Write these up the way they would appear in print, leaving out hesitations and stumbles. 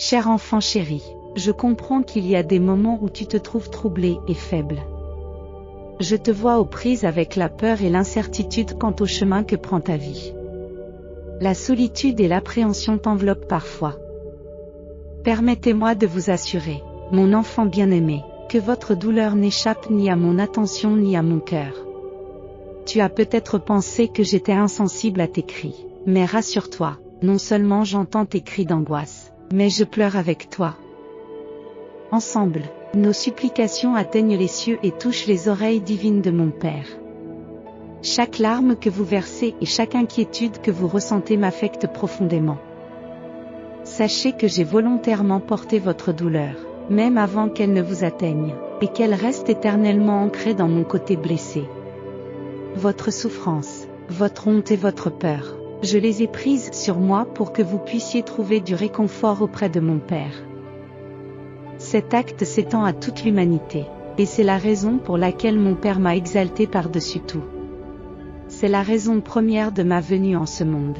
Cher enfant chéri, je comprends qu'il y a des moments où tu te trouves troublé et faible. Je te vois aux prises avec la peur et l'incertitude quant au chemin que prend ta vie. La solitude et l'appréhension t'enveloppent parfois. Permettez-moi de vous assurer, mon enfant bien-aimé, que votre douleur n'échappe ni à mon attention ni à mon cœur. Tu as peut-être pensé que j'étais insensible à tes cris, mais rassure-toi, non seulement j'entends tes cris d'angoisse, mais je pleure avec toi. Ensemble, nos supplications atteignent les cieux et touchent les oreilles divines de mon Père. Chaque larme que vous versez et chaque inquiétude que vous ressentez m'affecte profondément. Sachez que j'ai volontairement porté votre douleur, même avant qu'elle ne vous atteigne, et qu'elle reste éternellement ancrée dans mon côté blessé. Votre souffrance, votre honte et votre peur, je les ai prises sur moi pour que vous puissiez trouver du réconfort auprès de mon Père. Cet acte s'étend à toute l'humanité, et c'est la raison pour laquelle mon Père m'a exalté par-dessus tout. C'est la raison première de ma venue en ce monde.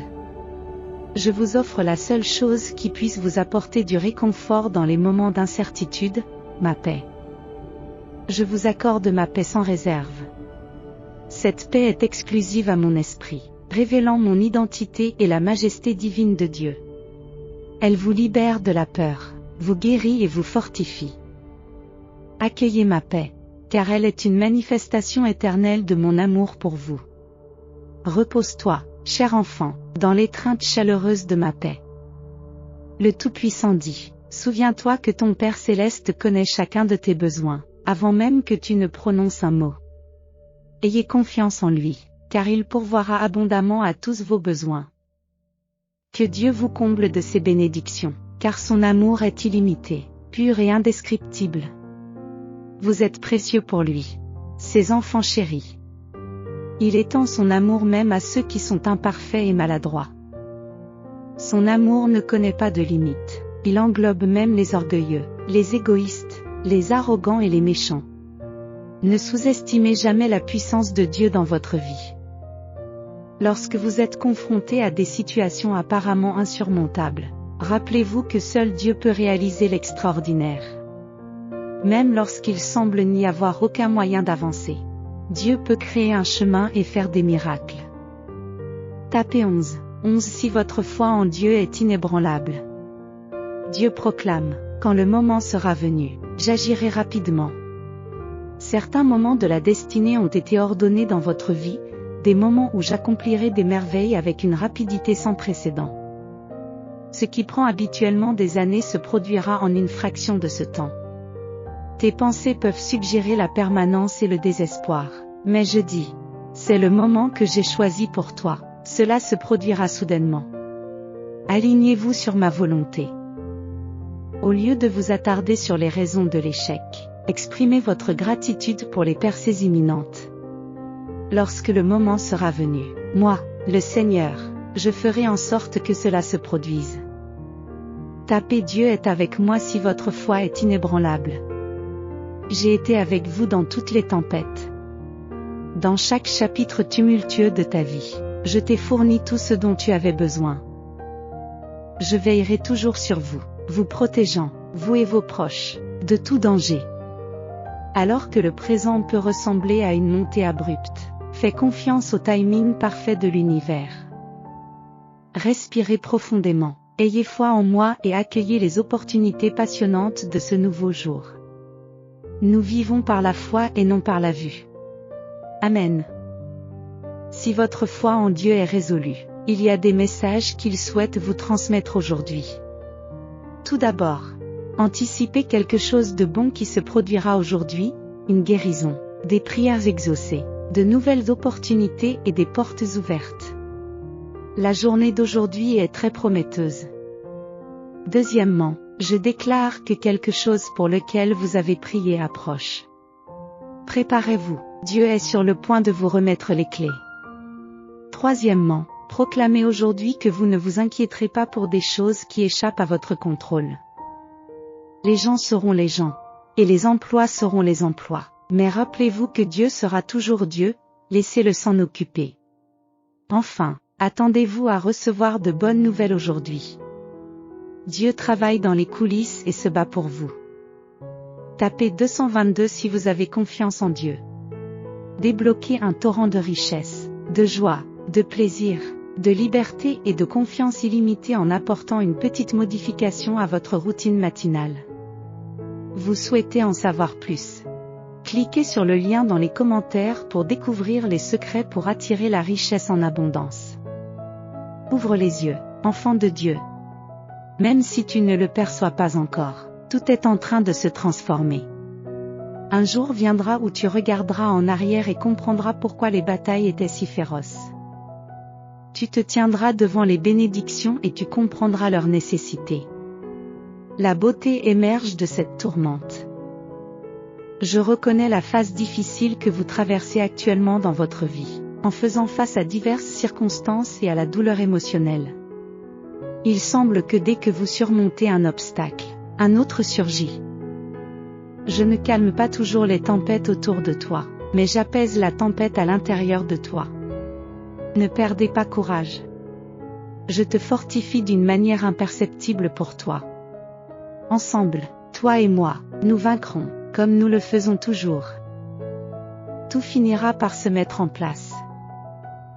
Je vous offre la seule chose qui puisse vous apporter du réconfort dans les moments d'incertitude, ma paix. Je vous accorde ma paix sans réserve. Cette paix est exclusive à mon esprit, révélant mon identité et la majesté divine de Dieu. Elle vous libère de la peur, vous guérit et vous fortifie. Accueillez ma paix, car elle est une manifestation éternelle de mon amour pour vous. Repose-toi, cher enfant, dans l'étreinte chaleureuse de ma paix. Le Tout-Puissant dit, souviens-toi que ton Père céleste connaît chacun de tes besoins, avant même que tu ne prononces un mot. Ayez confiance en lui, car il pourvoira abondamment à tous vos besoins. Que Dieu vous comble de ses bénédictions, car son amour est illimité, pur et indescriptible. Vous êtes précieux pour lui, ses enfants chéris. Il étend son amour même à ceux qui sont imparfaits et maladroits. Son amour ne connaît pas de limites, il englobe même les orgueilleux, les égoïstes, les arrogants et les méchants. Ne sous-estimez jamais la puissance de Dieu dans votre vie. Lorsque vous êtes confronté à des situations apparemment insurmontables, rappelez-vous que seul Dieu peut réaliser l'extraordinaire. Même lorsqu'il semble n'y avoir aucun moyen d'avancer, Dieu peut créer un chemin et faire des miracles. Tapez 11 si votre foi en Dieu est inébranlable. Dieu proclame, quand le moment sera venu, j'agirai rapidement. Certains moments de la destinée ont été ordonnés dans votre vie, des moments où j'accomplirai des merveilles avec une rapidité sans précédent. Ce qui prend habituellement des années se produira en une fraction de ce temps. Tes pensées peuvent suggérer la permanence et le désespoir, mais je dis, c'est le moment que j'ai choisi pour toi, cela se produira soudainement. Alignez-vous sur ma volonté. Au lieu de vous attarder sur les raisons de l'échec, exprimez votre gratitude pour les percées imminentes. Lorsque le moment sera venu, moi, le Seigneur, je ferai en sorte que cela se produise. Tapez Dieu est avec moi si votre foi est inébranlable. J'ai été avec vous dans toutes les tempêtes. Dans chaque chapitre tumultueux de ta vie, je t'ai fourni tout ce dont tu avais besoin. Je veillerai toujours sur vous, vous protégeant, vous et vos proches, de tout danger. Alors que le présent peut ressembler à une montée abrupte, fais confiance au timing parfait de l'univers. Respirez profondément, ayez foi en moi et accueillez les opportunités passionnantes de ce nouveau jour. Nous vivons par la foi et non par la vue. Amen. Si votre foi en Dieu est résolue, il y a des messages qu'il souhaite vous transmettre aujourd'hui. Tout d'abord, anticipez quelque chose de bon qui se produira aujourd'hui, une guérison, des prières exaucées, de nouvelles opportunités et des portes ouvertes. La journée d'aujourd'hui est très prometteuse. Deuxièmement, je déclare que quelque chose pour lequel vous avez prié approche. Préparez-vous, Dieu est sur le point de vous remettre les clés. Troisièmement, proclamez aujourd'hui que vous ne vous inquiéterez pas pour des choses qui échappent à votre contrôle. Les gens seront les gens, et les emplois seront les emplois, mais rappelez-vous que Dieu sera toujours Dieu, laissez-le s'en occuper. Enfin, attendez-vous à recevoir de bonnes nouvelles aujourd'hui. Dieu travaille dans les coulisses et se bat pour vous. Tapez 222 si vous avez confiance en Dieu. Débloquez un torrent de richesse, de joie, de plaisir, de liberté et de confiance illimitée en apportant une petite modification à votre routine matinale. Vous souhaitez en savoir plus? Cliquez sur le lien dans les commentaires pour découvrir les secrets pour attirer la richesse en abondance. Ouvre les yeux, enfant de Dieu. Même si tu ne le perçois pas encore, tout est en train de se transformer. Un jour viendra où tu regarderas en arrière et comprendras pourquoi les batailles étaient si féroces. Tu te tiendras devant les bénédictions et tu comprendras leur nécessité. La beauté émerge de cette tourmente. Je reconnais la phase difficile que vous traversez actuellement dans votre vie, en faisant face à diverses circonstances et à la douleur émotionnelle. Il semble que dès que vous surmontez un obstacle, un autre surgit. Je ne calme pas toujours les tempêtes autour de toi, mais j'apaise la tempête à l'intérieur de toi. Ne perdez pas courage. Je te fortifie d'une manière imperceptible pour toi. Ensemble, toi et moi, nous vaincrons, comme nous le faisons toujours. Tout finira par se mettre en place.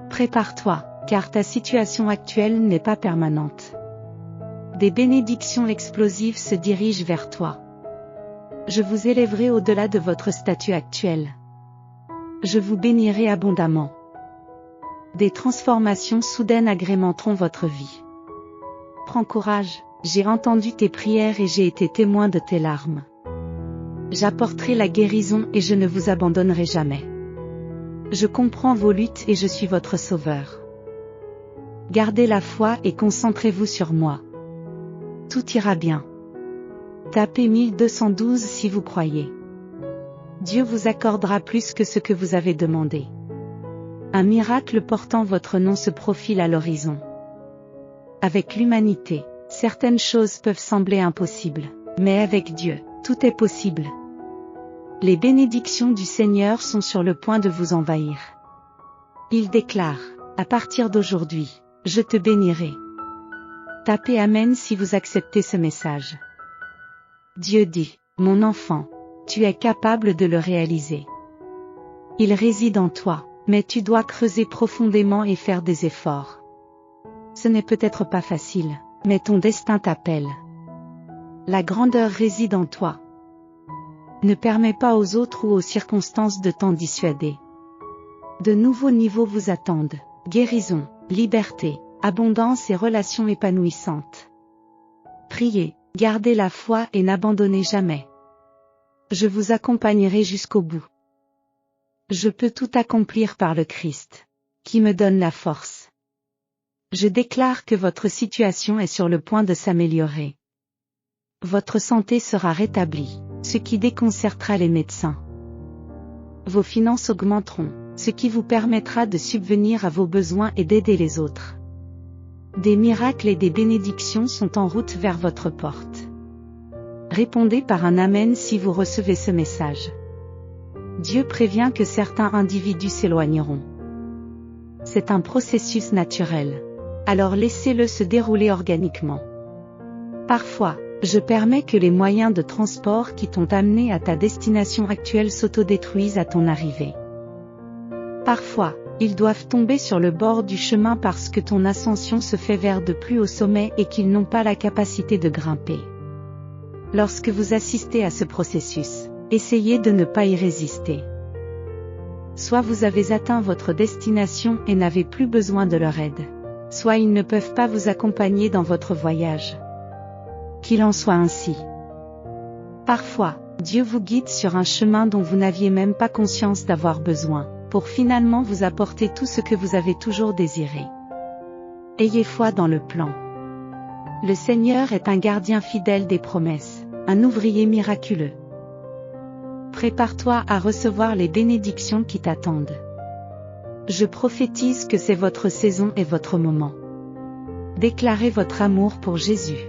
Prépare-toi, car ta situation actuelle n'est pas permanente. Des bénédictions explosives se dirigent vers toi. Je vous élèverai au-delà de votre statut actuel. Je vous bénirai abondamment. Des transformations soudaines agrémenteront votre vie. Prends courage, j'ai entendu tes prières et j'ai été témoin de tes larmes. J'apporterai la guérison et je ne vous abandonnerai jamais. Je comprends vos luttes et je suis votre sauveur. Gardez la foi et concentrez-vous sur moi. Tout ira bien. Tapez 1212 si vous croyez. Dieu vous accordera plus que ce que vous avez demandé. Un miracle portant votre nom se profile à l'horizon. Avec l'humanité, certaines choses peuvent sembler impossibles, mais avec Dieu, tout est possible. Les bénédictions du Seigneur sont sur le point de vous envahir. Il déclare, à partir d'aujourd'hui, je te bénirai. Tapez Amen si vous acceptez ce message. Dieu dit, mon enfant, tu es capable de le réaliser. Il réside en toi, mais tu dois creuser profondément et faire des efforts. Ce n'est peut-être pas facile, mais ton destin t'appelle. La grandeur réside en toi. Ne permets pas aux autres ou aux circonstances de t'en dissuader. De nouveaux niveaux vous attendent, guérison, liberté, abondance et relations épanouissantes. Priez, gardez la foi et n'abandonnez jamais. Je vous accompagnerai jusqu'au bout. Je peux tout accomplir par le Christ, qui me donne la force. Je déclare que votre situation est sur le point de s'améliorer. Votre santé sera rétablie, ce qui déconcertera les médecins. Vos finances augmenteront, ce qui vous permettra de subvenir à vos besoins et d'aider les autres. Des miracles et des bénédictions sont en route vers votre porte. Répondez par un Amen si vous recevez ce message. Dieu prévient que certains individus s'éloigneront. C'est un processus naturel. Alors laissez-le se dérouler organiquement. Parfois, je permets que les moyens de transport qui t'ont amené à ta destination actuelle s'autodétruisent à ton arrivée. Parfois, ils doivent tomber sur le bord du chemin parce que ton ascension se fait vers de plus hauts sommets et qu'ils n'ont pas la capacité de grimper. Lorsque vous assistez à ce processus, essayez de ne pas y résister. Soit vous avez atteint votre destination et n'avez plus besoin de leur aide, soit ils ne peuvent pas vous accompagner dans votre voyage. Qu'il en soit ainsi. Parfois, Dieu vous guide sur un chemin dont vous n'aviez même pas conscience d'avoir besoin, pour finalement vous apporter tout ce que vous avez toujours désiré. Ayez foi dans le plan. Le Seigneur est un gardien fidèle des promesses, un ouvrier miraculeux. Prépare-toi à recevoir les bénédictions qui t'attendent. Je prophétise que c'est votre saison et votre moment. Déclarez votre amour pour Jésus.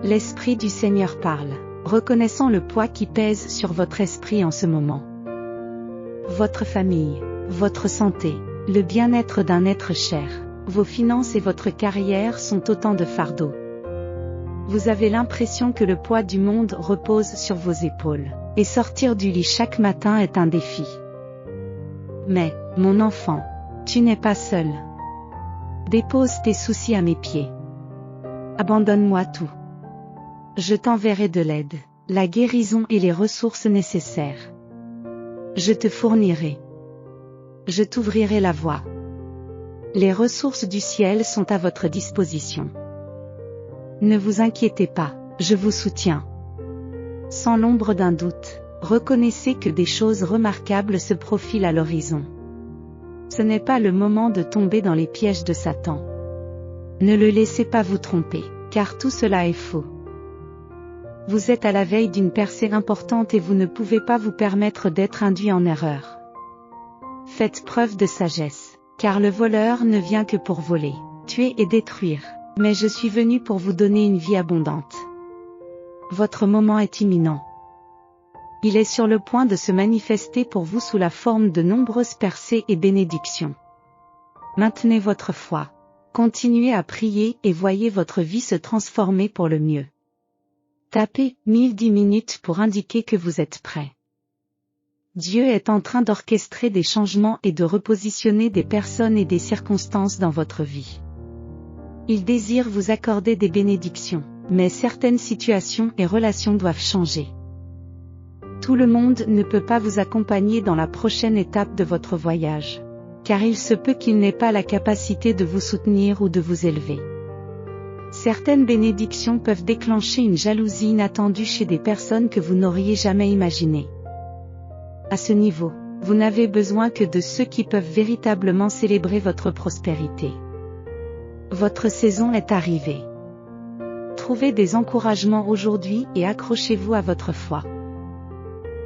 L'Esprit du Seigneur parle, reconnaissant le poids qui pèse sur votre esprit en ce moment. Votre famille, votre santé, le bien-être d'un être cher, vos finances et votre carrière sont autant de fardeaux. Vous avez l'impression que le poids du monde repose sur vos épaules, et sortir du lit chaque matin est un défi. Mais, mon enfant, tu n'es pas seul. Dépose tes soucis à mes pieds. Abandonne-moi tout. Je t'enverrai de l'aide, la guérison et les ressources nécessaires. Je te fournirai. Je t'ouvrirai la voie. Les ressources du ciel sont à votre disposition. Ne vous inquiétez pas, je vous soutiens. Sans l'ombre d'un doute, reconnaissez que des choses remarquables se profilent à l'horizon. Ce n'est pas le moment de tomber dans les pièges de Satan. Ne le laissez pas vous tromper, car tout cela est faux. Vous êtes à la veille d'une percée importante et vous ne pouvez pas vous permettre d'être induit en erreur. Faites preuve de sagesse, car le voleur ne vient que pour voler, tuer et détruire, mais je suis venu pour vous donner une vie abondante. Votre moment est imminent. Il est sur le point de se manifester pour vous sous la forme de nombreuses percées et bénédictions. Maintenez votre foi. Continuez à prier et voyez votre vie se transformer pour le mieux. Tapez 1010 minutes pour indiquer que vous êtes prêt. Dieu est en train d'orchestrer des changements et de repositionner des personnes et des circonstances dans votre vie. Il désire vous accorder des bénédictions, mais certaines situations et relations doivent changer. Tout le monde ne peut pas vous accompagner dans la prochaine étape de votre voyage, car il se peut qu'il n'ait pas la capacité de vous soutenir ou de vous élever. Certaines bénédictions peuvent déclencher une jalousie inattendue chez des personnes que vous n'auriez jamais imaginées. À ce niveau, vous n'avez besoin que de ceux qui peuvent véritablement célébrer votre prospérité. Votre saison est arrivée. Trouvez des encouragements aujourd'hui et accrochez-vous à votre foi.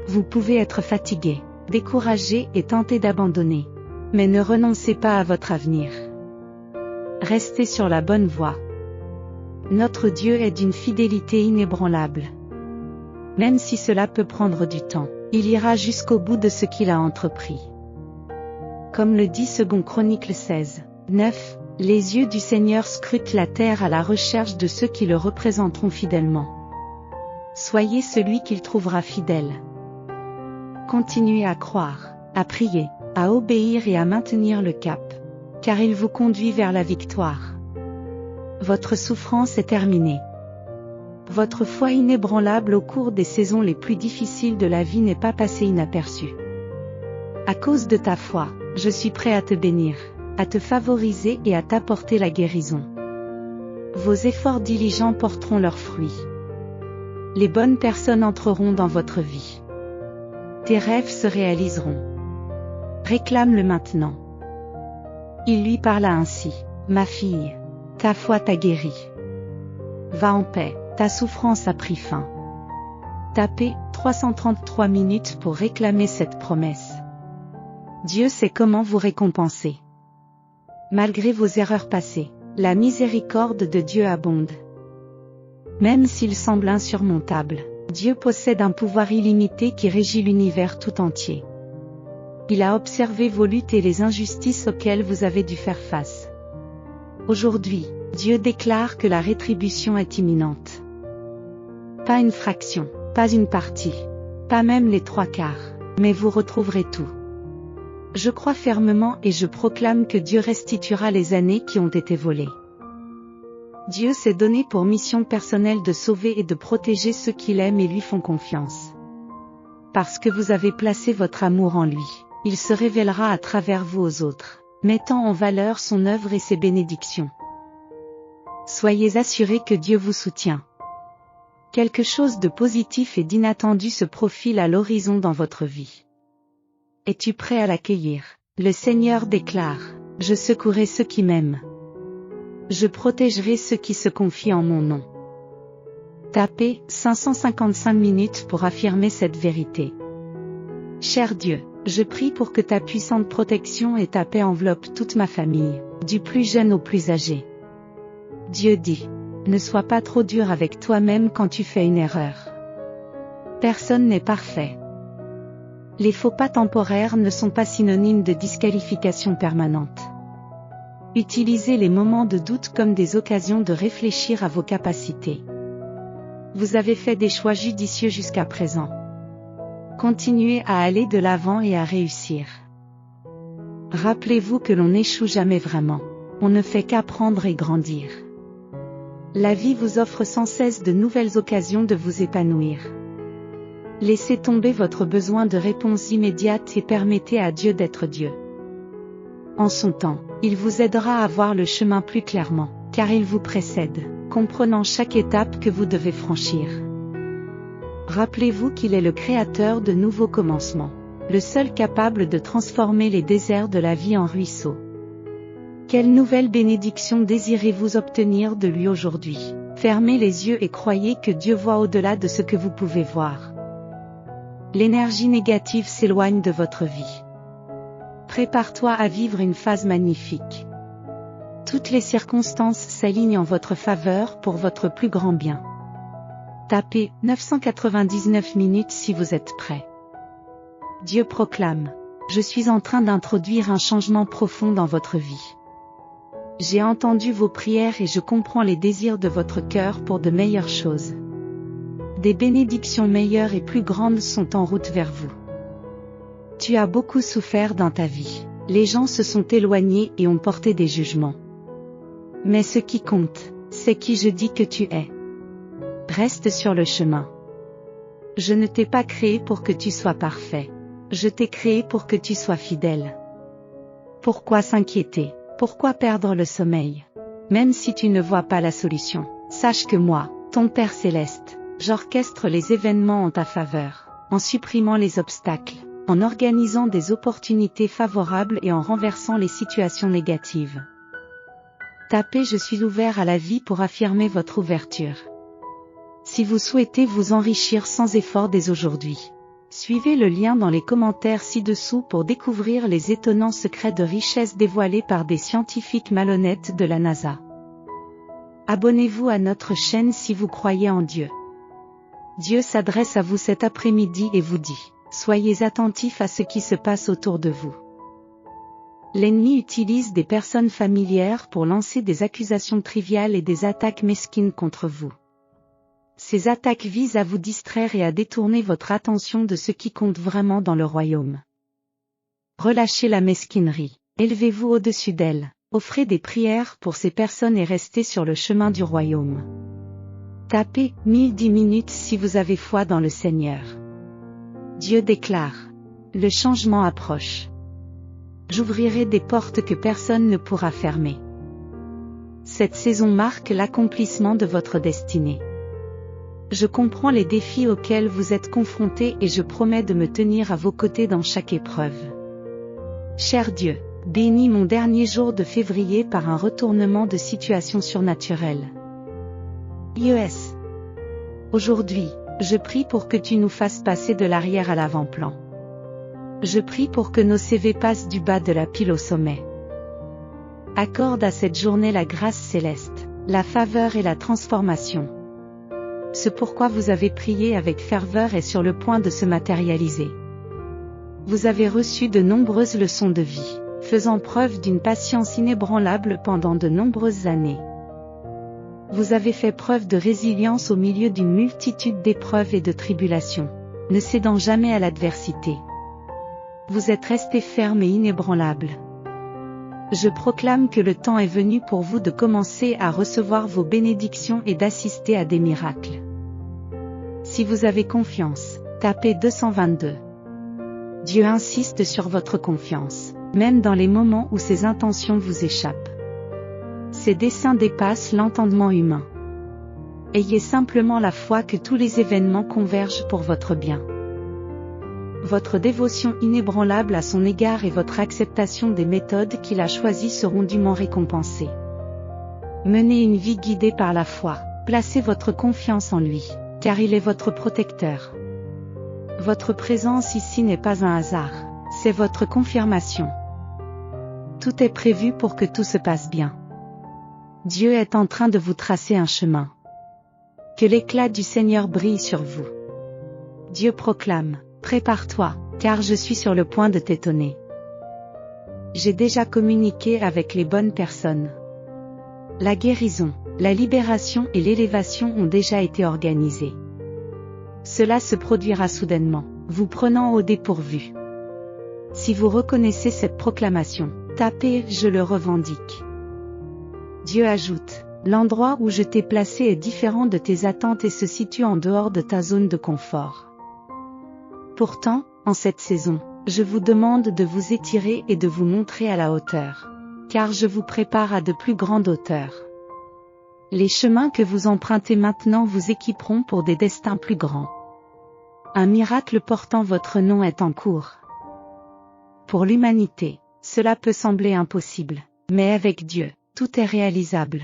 Vous pouvez être fatigué, découragé et tenté d'abandonner. Mais ne renoncez pas à votre avenir. Restez sur la bonne voie. Notre Dieu est d'une fidélité inébranlable. Même si cela peut prendre du temps, il ira jusqu'au bout de ce qu'il a entrepris. Comme le dit 2 Chroniques 16, 9, les yeux du Seigneur scrutent la terre à la recherche de ceux qui le représenteront fidèlement. Soyez celui qu'il trouvera fidèle. Continuez à croire, à prier, à obéir et à maintenir le cap, car il vous conduit vers la victoire. Votre souffrance est terminée. Votre foi inébranlable au cours des saisons les plus difficiles de la vie n'est pas passée inaperçue. À cause de ta foi, je suis prêt à te bénir, à te favoriser et à t'apporter la guérison. Vos efforts diligents porteront leurs fruits. Les bonnes personnes entreront dans votre vie. Tes rêves se réaliseront. Réclame-le maintenant. Il lui parla ainsi. Ma fille, ta foi t'a guérie. Va en paix, ta souffrance a pris fin. Tapez 333 minutes pour réclamer cette promesse. Dieu sait comment vous récompenser. Malgré vos erreurs passées, la miséricorde de Dieu abonde. Même s'il semble insurmontable, Dieu possède un pouvoir illimité qui régit l'univers tout entier. Il a observé vos luttes et les injustices auxquelles vous avez dû faire face. Aujourd'hui, Dieu déclare que la rétribution est imminente. Pas une fraction, pas une partie, pas même les 3/4, mais vous retrouverez tout. Je crois fermement et je proclame que Dieu restituera les années qui ont été volées. Dieu s'est donné pour mission personnelle de sauver et de protéger ceux qu'il aime et lui font confiance. Parce que vous avez placé votre amour en lui, il se révélera à travers vous aux autres, mettant en valeur son œuvre et ses bénédictions. Soyez assurés que Dieu vous soutient. Quelque chose de positif et d'inattendu se profile à l'horizon dans votre vie. Es-tu prêt à l'accueillir? Le Seigneur déclare, « Je secouerai ceux qui m'aiment. Je protégerai ceux qui se confient en mon nom. » Tapez 555 minutes pour affirmer cette vérité. Cher Dieu, je prie pour que ta puissante protection et ta paix enveloppent toute ma famille, du plus jeune au plus âgé. Dieu dit, ne sois pas trop dur avec toi-même quand tu fais une erreur. Personne n'est parfait. Les faux pas temporaires ne sont pas synonymes de disqualification permanente. Utilisez les moments de doute comme des occasions de réfléchir à vos capacités. Vous avez fait des choix judicieux jusqu'à présent. Continuez à aller de l'avant et à réussir. Rappelez-vous que l'on n'échoue jamais vraiment. On ne fait qu'apprendre et grandir. La vie vous offre sans cesse de nouvelles occasions de vous épanouir. Laissez tomber votre besoin de réponse immédiate et permettez à Dieu d'être Dieu. En son temps, il vous aidera à voir le chemin plus clairement, car il vous précède, comprenant chaque étape que vous devez franchir. Rappelez-vous qu'il est le créateur de nouveaux commencements, le seul capable de transformer les déserts de la vie en ruisseaux. Quelle nouvelle bénédiction désirez-vous obtenir de lui aujourd'hui? Fermez les yeux et croyez que Dieu voit au-delà de ce que vous pouvez voir. L'énergie négative s'éloigne de votre vie. Prépare-toi à vivre une phase magnifique. Toutes les circonstances s'alignent en votre faveur pour votre plus grand bien. Tapez 999 minutes si vous êtes prêt. Dieu proclame: je suis en train d'introduire un changement profond dans votre vie. J'ai entendu vos prières et je comprends les désirs de votre cœur pour de meilleures choses. Des bénédictions meilleures et plus grandes sont en route vers vous. Tu as beaucoup souffert dans ta vie. Les gens se sont éloignés et ont porté des jugements. Mais ce qui compte, c'est qui je dis que tu es. Reste sur le chemin. Je ne t'ai pas créé pour que tu sois parfait. Je t'ai créé pour que tu sois fidèle. Pourquoi s'inquiéter? Pourquoi perdre le sommeil? Même si tu ne vois pas la solution, sache que moi, ton Père Céleste, j'orchestre les événements en ta faveur, en supprimant les obstacles, en organisant des opportunités favorables et en renversant les situations négatives. Tapez Je suis ouvert à la vie pour affirmer votre ouverture. Si vous souhaitez vous enrichir sans effort dès aujourd'hui, suivez le lien dans les commentaires ci-dessous pour découvrir les étonnants secrets de richesse dévoilés par des scientifiques malhonnêtes de la NASA. Abonnez-vous à notre chaîne si vous croyez en Dieu. Dieu s'adresse à vous cet après-midi et vous dit: soyez attentifs à ce qui se passe autour de vous. L'ennemi utilise des personnes familières pour lancer des accusations triviales et des attaques mesquines contre vous. Ces attaques visent à vous distraire et à détourner votre attention de ce qui compte vraiment dans le royaume. Relâchez la mesquinerie, élevez-vous au-dessus d'elle, offrez des prières pour ces personnes et restez sur le chemin du royaume. Tapez 1010 minutes si vous avez foi dans le Seigneur. Dieu déclare: le changement approche. J'ouvrirai des portes que personne ne pourra fermer. Cette saison marque l'accomplissement de votre destinée. Je comprends les défis auxquels vous êtes confrontés et je promets de me tenir à vos côtés dans chaque épreuve. Cher Dieu, bénis mon dernier jour de février par un retournement de situation surnaturelle. IES. Aujourd'hui, je prie pour que tu nous fasses passer de l'arrière à l'avant-plan. Je prie pour que nos CV passent du bas de la pile au sommet. Accorde à cette journée la grâce céleste, la faveur et la transformation. Ce pourquoi vous avez prié avec ferveur est sur le point de se matérialiser. Vous avez reçu de nombreuses leçons de vie, faisant preuve d'une patience inébranlable pendant de nombreuses années. Vous avez fait preuve de résilience au milieu d'une multitude d'épreuves et de tribulations, ne cédant jamais à l'adversité. Vous êtes resté ferme et inébranlable. Je proclame que le temps est venu pour vous de commencer à recevoir vos bénédictions et d'assister à des miracles. Si vous avez confiance, tapez 222. Dieu insiste sur votre confiance, même dans les moments où ses intentions vous échappent. Ses desseins dépassent l'entendement humain. Ayez simplement la foi que tous les événements convergent pour votre bien. Votre dévotion inébranlable à son égard et votre acceptation des méthodes qu'il a choisies seront dûment récompensées. Menez une vie guidée par la foi, placez votre confiance en lui, car il est votre protecteur. Votre présence ici n'est pas un hasard, c'est votre confirmation. Tout est prévu pour que tout se passe bien. Dieu est en train de vous tracer un chemin. Que l'éclat du Seigneur brille sur vous. Dieu proclame: prépare-toi, car je suis sur le point de t'étonner. J'ai déjà communiqué avec les bonnes personnes. La guérison, la libération et l'élévation ont déjà été organisées. Cela se produira soudainement, vous prenant au dépourvu. Si vous reconnaissez cette proclamation, tapez « Je le revendique ». Dieu ajoute, l'endroit où je t'ai placé est différent de tes attentes et se situe en dehors de ta zone de confort. Pourtant, en cette saison, je vous demande de vous étirer et de vous montrer à la hauteur. Car je vous prépare à de plus grandes hauteurs. Les chemins que vous empruntez maintenant vous équiperont pour des destins plus grands. Un miracle portant votre nom est en cours. Pour l'humanité, cela peut sembler impossible, mais avec Dieu, tout est réalisable.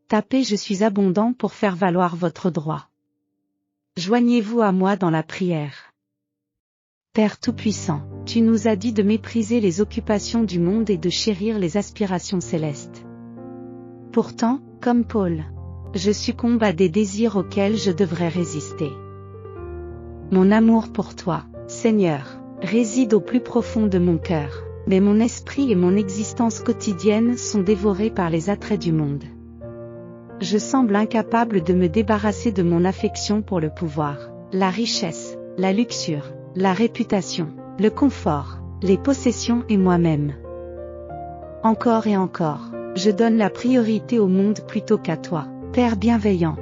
Tapez « Je suis abondant » pour faire valoir votre droit. Joignez-vous à moi dans la prière. Père Tout-Puissant, tu nous as dit de mépriser les occupations du monde et de chérir les aspirations célestes. Pourtant, comme Paul, je succombe à des désirs auxquels je devrais résister. Mon amour pour toi, Seigneur, réside au plus profond de mon cœur, mais mon esprit et mon existence quotidienne sont dévorés par les attraits du monde. Je semble incapable de me débarrasser de mon affection pour le pouvoir, la richesse, la luxure, la réputation, le confort, les possessions et moi-même. Encore et encore, je donne la priorité au monde plutôt qu'à toi, Père bienveillant.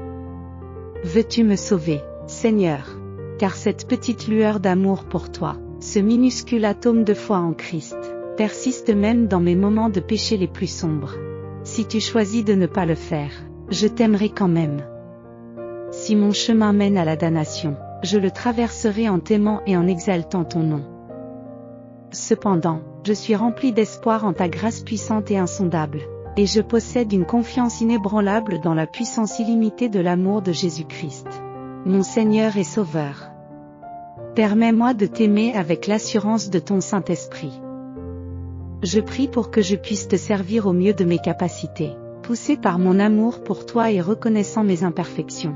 Veux-tu me sauver, Seigneur? Car cette petite lueur d'amour pour toi, ce minuscule atome de foi en Christ, persiste même dans mes moments de péché les plus sombres. Si tu choisis de ne pas le faire, je t'aimerai quand même. Si mon chemin mène à la damnation, je le traverserai en t'aimant et en exaltant ton nom. Cependant, je suis rempli d'espoir en ta grâce puissante et insondable, et je possède une confiance inébranlable dans la puissance illimitée de l'amour de Jésus-Christ, mon Seigneur et Sauveur. Permets-moi de t'aimer avec l'assurance de ton Saint-Esprit. Je prie pour que je puisse te servir au mieux de mes capacités, poussé par mon amour pour toi et reconnaissant mes imperfections.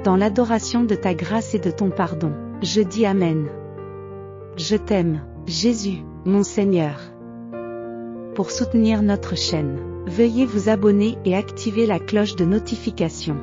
Dans l'adoration de ta grâce et de ton pardon, je dis Amen. Je t'aime, Jésus, mon Seigneur. Pour soutenir notre chaîne, veuillez vous abonner et activer la cloche de notification.